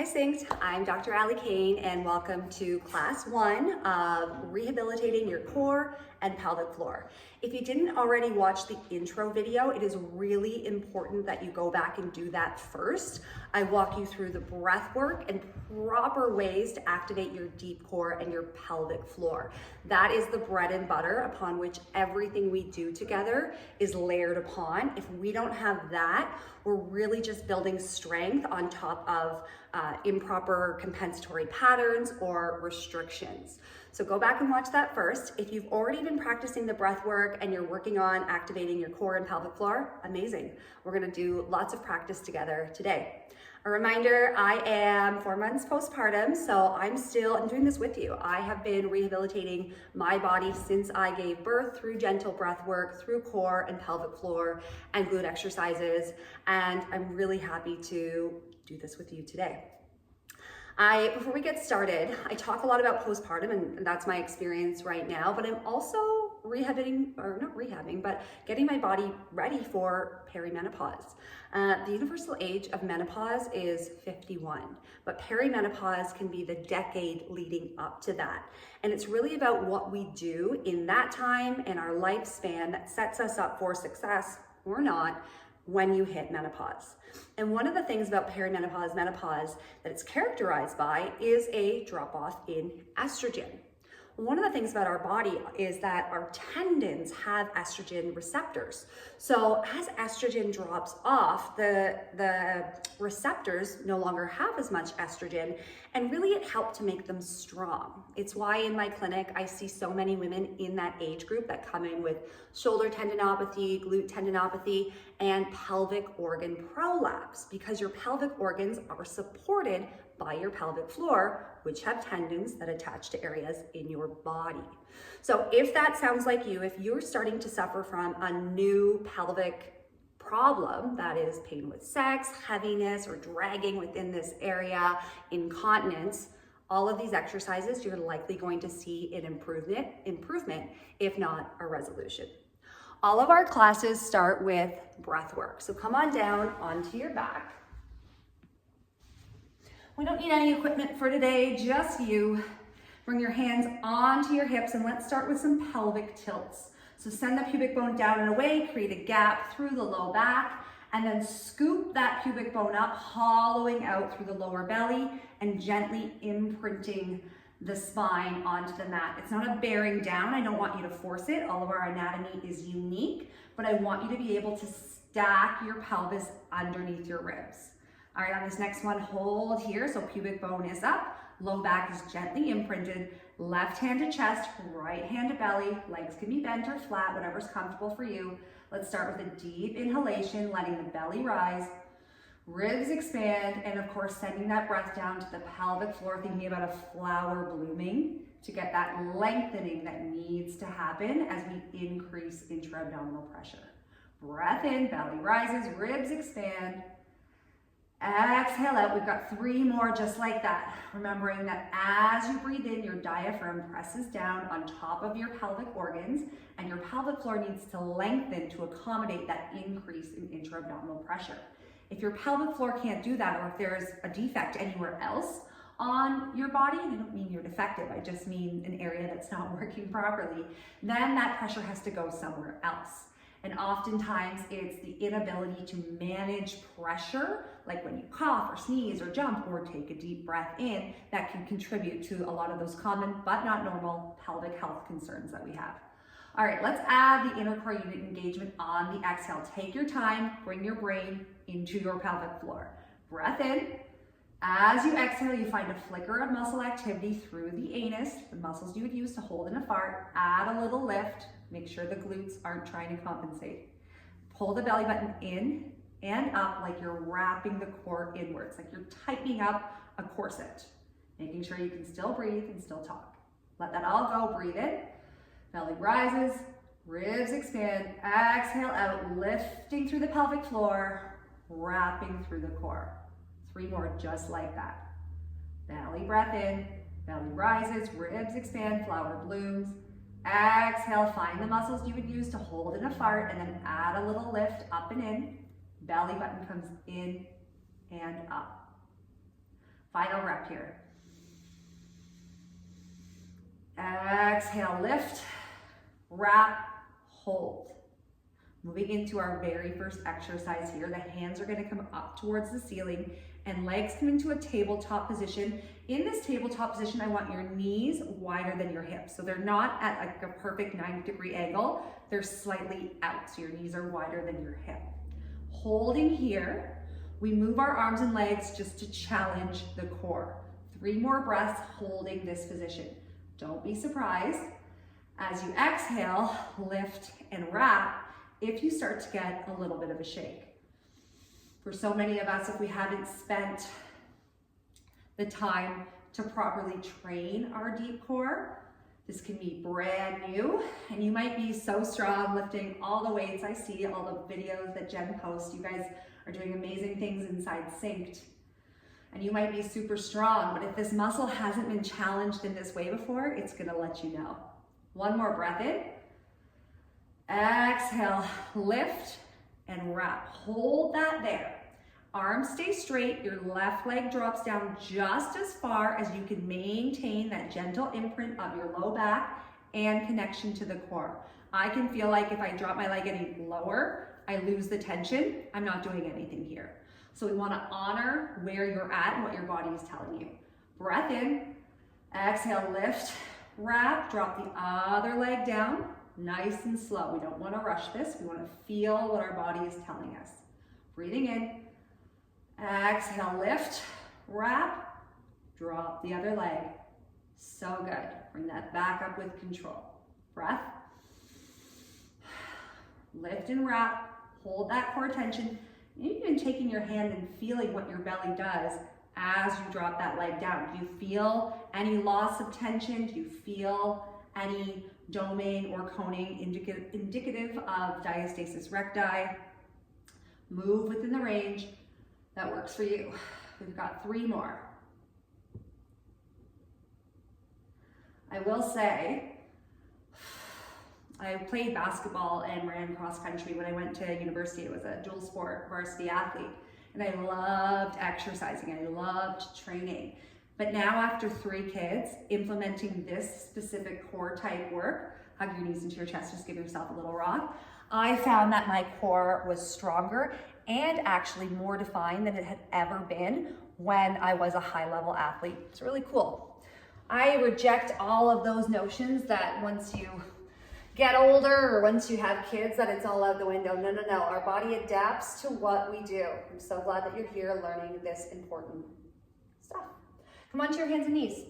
Synced. I'm Dr. Allie Kane, and welcome to class 1 of rehabilitating your core and pelvic floor. If you didn't already watch the intro video, it is really important that you go back and do that first. I walk you through the breath work and proper ways to activate your deep core and your pelvic floor. That is the bread and butter upon which everything we do together is layered upon. If we don't have that, we're really just building strength on top of improper compensatory patterns or restrictions. So go back and watch that first. If you've already been practicing the breath work and you're working on activating your core and pelvic floor, amazing. We're gonna do lots of practice together today. A reminder, I am 4 months postpartum, so I'm doing this with you. I have been rehabilitating my body since I gave birth through gentle breath work, through core and pelvic floor and glute exercises, and I'm really happy to do this with you today. Before we get started, I talk a lot about postpartum, and that's my experience right now, but I'm also getting my body ready for perimenopause. The universal age of menopause is 51, but perimenopause can be the decade leading up to that. And it's really about what we do in that time and our lifespan that sets us up for success or not when you hit menopause. And one of the things about perimenopause, menopause that it's characterized by is a drop off in estrogen. One of the things about our body is that our tendons have estrogen receptors. So as estrogen drops off, the receptors no longer have as much estrogen, and really it helped to make them strong. It's why in my clinic, I see so many women in that age group that come in with shoulder tendinopathy, glute tendinopathy, and pelvic organ prolapse, because your pelvic organs are supported by your pelvic floor, which have tendons that attach to areas in your body. So if that sounds like you, if you're starting to suffer from a new pelvic problem, that is pain with sex, heaviness, or dragging within this area, incontinence, all of these exercises, you're likely going to see an improvement, if not a resolution. All of our classes start with breath work. So come on down onto your back. We don't need any equipment for today, just you. Bring your hands onto your hips, and let's start with some pelvic tilts. So send the pubic bone down and away, create a gap through the low back, and then scoop that pubic bone up, hollowing out through the lower belly and gently imprinting the spine onto the mat. It's not a bearing down. I don't want you to force it. All of our anatomy is unique, but I want you to be able to stack your pelvis underneath your ribs. All right, on this next one, hold here. So pubic bone is up, low back is gently imprinted, left hand to chest, right hand to belly. Legs can be bent or flat, whatever's comfortable for you. Let's start with a deep inhalation, letting the belly rise, ribs expand, and of course, sending that breath down to the pelvic floor, thinking about a flower blooming to get that lengthening that needs to happen as we increase intra-abdominal pressure. Breath in, belly rises, ribs expand. Exhale out. We've got 3 more just like that. Remembering that as you breathe in, your diaphragm presses down on top of your pelvic organs, and your pelvic floor needs to lengthen to accommodate that increase in intra-abdominal pressure. If your pelvic floor can't do that, or if there's a defect anywhere else on your body, and I don't mean you're defective, I just mean an area that's not working properly, then that pressure has to go somewhere else. And oftentimes it's the inability to manage pressure, like when you cough or sneeze or jump or take a deep breath in, that can contribute to a lot of those common but not normal pelvic health concerns that we have. All right, let's add the inner core unit engagement on the exhale. Take your time, bring your brain into your pelvic floor. Breath in. As you exhale, you find a flicker of muscle activity through the anus, the muscles you would use to hold in a fart. Add a little lift. Make sure the glutes aren't trying to compensate. Pull the belly button in and up like you're wrapping the core inwards, like you're tightening up a corset, making sure you can still breathe and still talk. Let that all go, breathe in. Belly rises, ribs expand, exhale out, lifting through the pelvic floor, wrapping through the core. 3 more just like that. Belly breath in, belly rises, ribs expand, flower blooms. Exhale, find the muscles you would use to hold in a fart, and then add a little lift up and in. Belly button comes in and up. Final rep here. Exhale, lift, wrap, hold. Moving into our very first exercise here, the hands are going to come up towards the ceiling and legs come into a tabletop position. In this tabletop position, I want your knees wider than your hips. So they're not at like a perfect 90-degree angle, they're slightly out. So your knees are wider than your hip. Holding here, we move our arms and legs just to challenge the core. 3 more breaths holding this position. Don't be surprised. As you exhale, lift and wrap, if you start to get a little bit of a shake. For so many of us, if we haven't spent the time to properly train our deep core, this can be brand new, and you might be so strong lifting all the weights. I see all the videos that Jen posts. You guys are doing amazing things inside Synced, and you might be super strong, but if this muscle hasn't been challenged in this way before, it's gonna let you know. 1 more breath in. Exhale, lift and wrap. Hold that there. Arms stay straight. Your left leg drops down just as far as you can maintain that gentle imprint of your low back and connection to the core. I can feel like if I drop my leg any lower, I lose the tension. I'm not doing anything here. So we want to honor where you're at and what your body is telling you. Breath in, exhale, lift, wrap, drop the other leg down. Nice and slow. We don't want to rush this. We want to feel what our body is telling us. Breathing in. Exhale, lift, wrap, drop the other leg. So good. Bring that back up with control. Breath. Lift and wrap. Hold that core tension. Even taking your hand and feeling what your belly does as you drop that leg down. Do you feel any loss of tension? Do you feel any doming or coning indicative of diastasis recti? Move within the range that works for you. We've got 3 more. I will say, I played basketball and ran cross country when I went to university. I was a dual sport varsity athlete, and I loved exercising. I loved training. But now after 3 kids, implementing this specific core type work, hug your knees into your chest, just give yourself a little rock. I found that my core was stronger and actually more defined than it had ever been when I was a high level athlete. It's really cool. I reject all of those notions that once you get older or once you have kids that it's all out the window. No, no, no. Our body adapts to what we do. I'm so glad that you're here learning this important stuff. Come onto your hands and knees.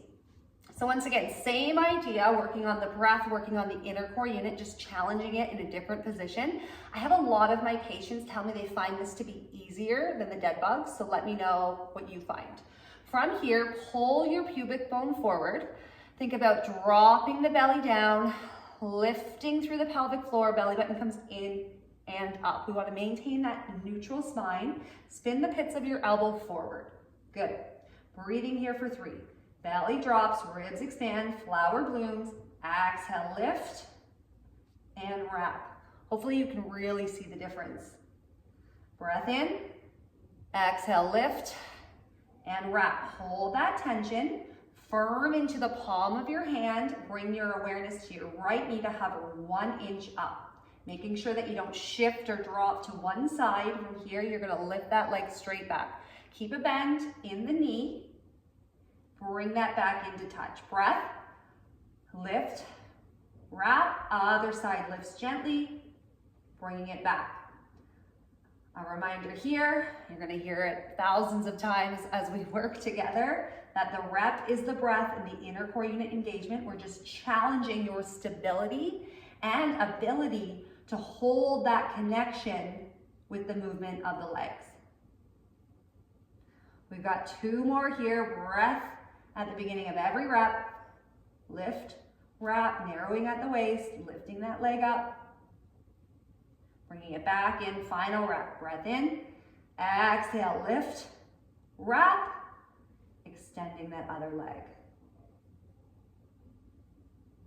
So once again, same idea, working on the breath, working on the inner core unit, just challenging it in a different position. I have a lot of my patients tell me they find this to be easier than the dead bugs, so let me know what you find. From here, pull your pubic bone forward. Think about dropping the belly down, lifting through the pelvic floor, belly button comes in and up. We want to maintain that neutral spine. Spin the pits of your elbow forward. Good. Breathing here for 3. Belly drops, ribs expand, flower blooms. Exhale, lift and wrap. Hopefully you can really see the difference. Breath in, exhale, lift and wrap. Hold that tension, firm into the palm of your hand. Bring your awareness to your right knee to hover 1 inch up. Making sure that you don't shift or drop to one side. From here, you're gonna lift that leg straight back. Keep a bend in the knee. Bring that back into touch. Breath, lift, wrap, other side lifts gently, bringing it back. A reminder here, you're gonna hear it thousands of times as we work together, that the rep is the breath and the inner core unit engagement. We're just challenging your stability and ability to hold that connection with the movement of the legs. We've got 2 more here. Breath at the beginning of every rep. Lift, wrap, narrowing at the waist, lifting that leg up, bringing it back in. Final rep. Breath in, exhale, lift, wrap, extending that other leg.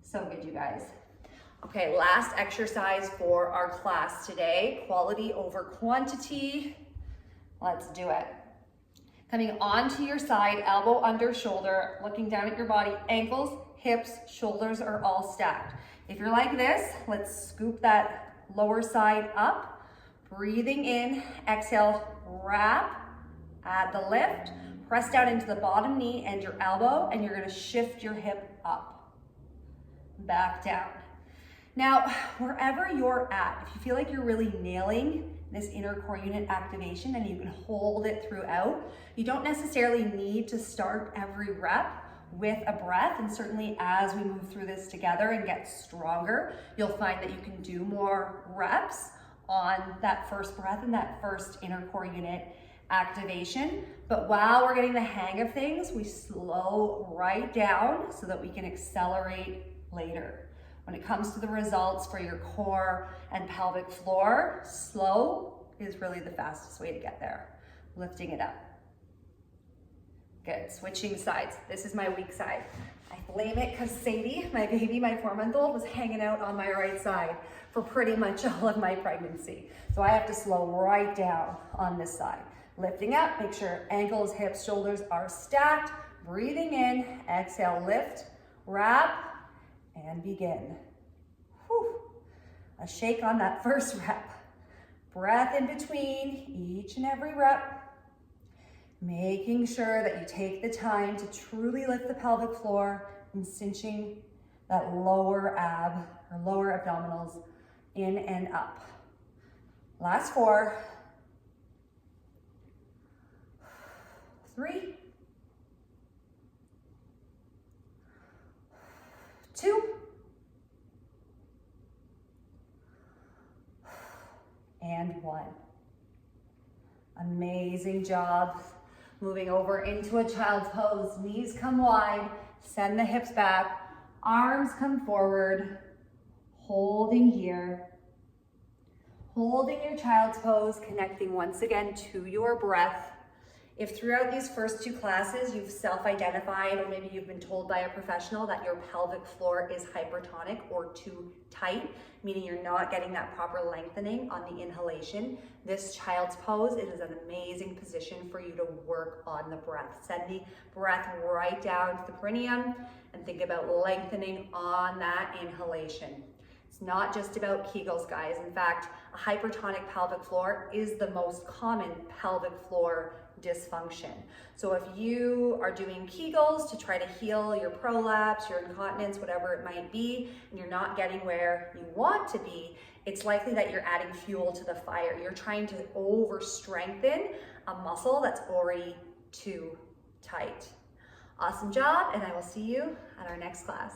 So good, you guys. Okay, last exercise for our class today, quality over quantity. Let's do it. Coming onto your side, elbow under shoulder, looking down at your body, ankles, hips, shoulders are all stacked. If you're like this, let's scoop that lower side up. Breathing in, exhale, wrap, add the lift, press down into the bottom knee and your elbow, and you're gonna shift your hip up, back down. Now, wherever you're at, if you feel like you're really nailing this inner core unit activation and you can hold it throughout, you don't necessarily need to start every rep with a breath. And certainly as we move through this together and get stronger, you'll find that you can do more reps on that first breath and that first inner core unit activation. But while we're getting the hang of things, we slow right down so that we can accelerate later. When it comes to the results for your core and pelvic floor, slow is really the fastest way to get there. Lifting it up. Good, switching sides. This is my weak side. I blame it because Sadie, my baby, my 4-month-old, was hanging out on my right side for pretty much all of my pregnancy. So I have to slow right down on this side. Lifting up, make sure ankles, hips, shoulders are stacked. Breathing in, exhale, lift, wrap, and begin. Whew. A shake on that first rep. Breath in between each and every rep. Making sure that you take the time to truly lift the pelvic floor and cinching that lower ab or lower abdominals in and up. Last 4. 3. 2. And 1. Amazing job. Moving over into a child's pose. Knees come wide. Send the hips back. Arms come forward. Holding here. Holding your child's pose, connecting once again to your breath. If throughout these first 2 classes you've self-identified, or maybe you've been told by a professional that your pelvic floor is hypertonic or too tight, meaning you're not getting that proper lengthening on the inhalation, this child's pose is an amazing position for you to work on the breath. Send the breath right down to the perineum and think about lengthening on that inhalation. It's not just about Kegels, guys. In fact, a hypertonic pelvic floor is the most common pelvic floor dysfunction. So if you are doing Kegels to try to heal your prolapse, your incontinence, whatever it might be, and you're not getting where you want to be, it's likely that you're adding fuel to the fire. You're trying to over strengthen a muscle that's already too tight. Awesome job, and I will see you at our next class.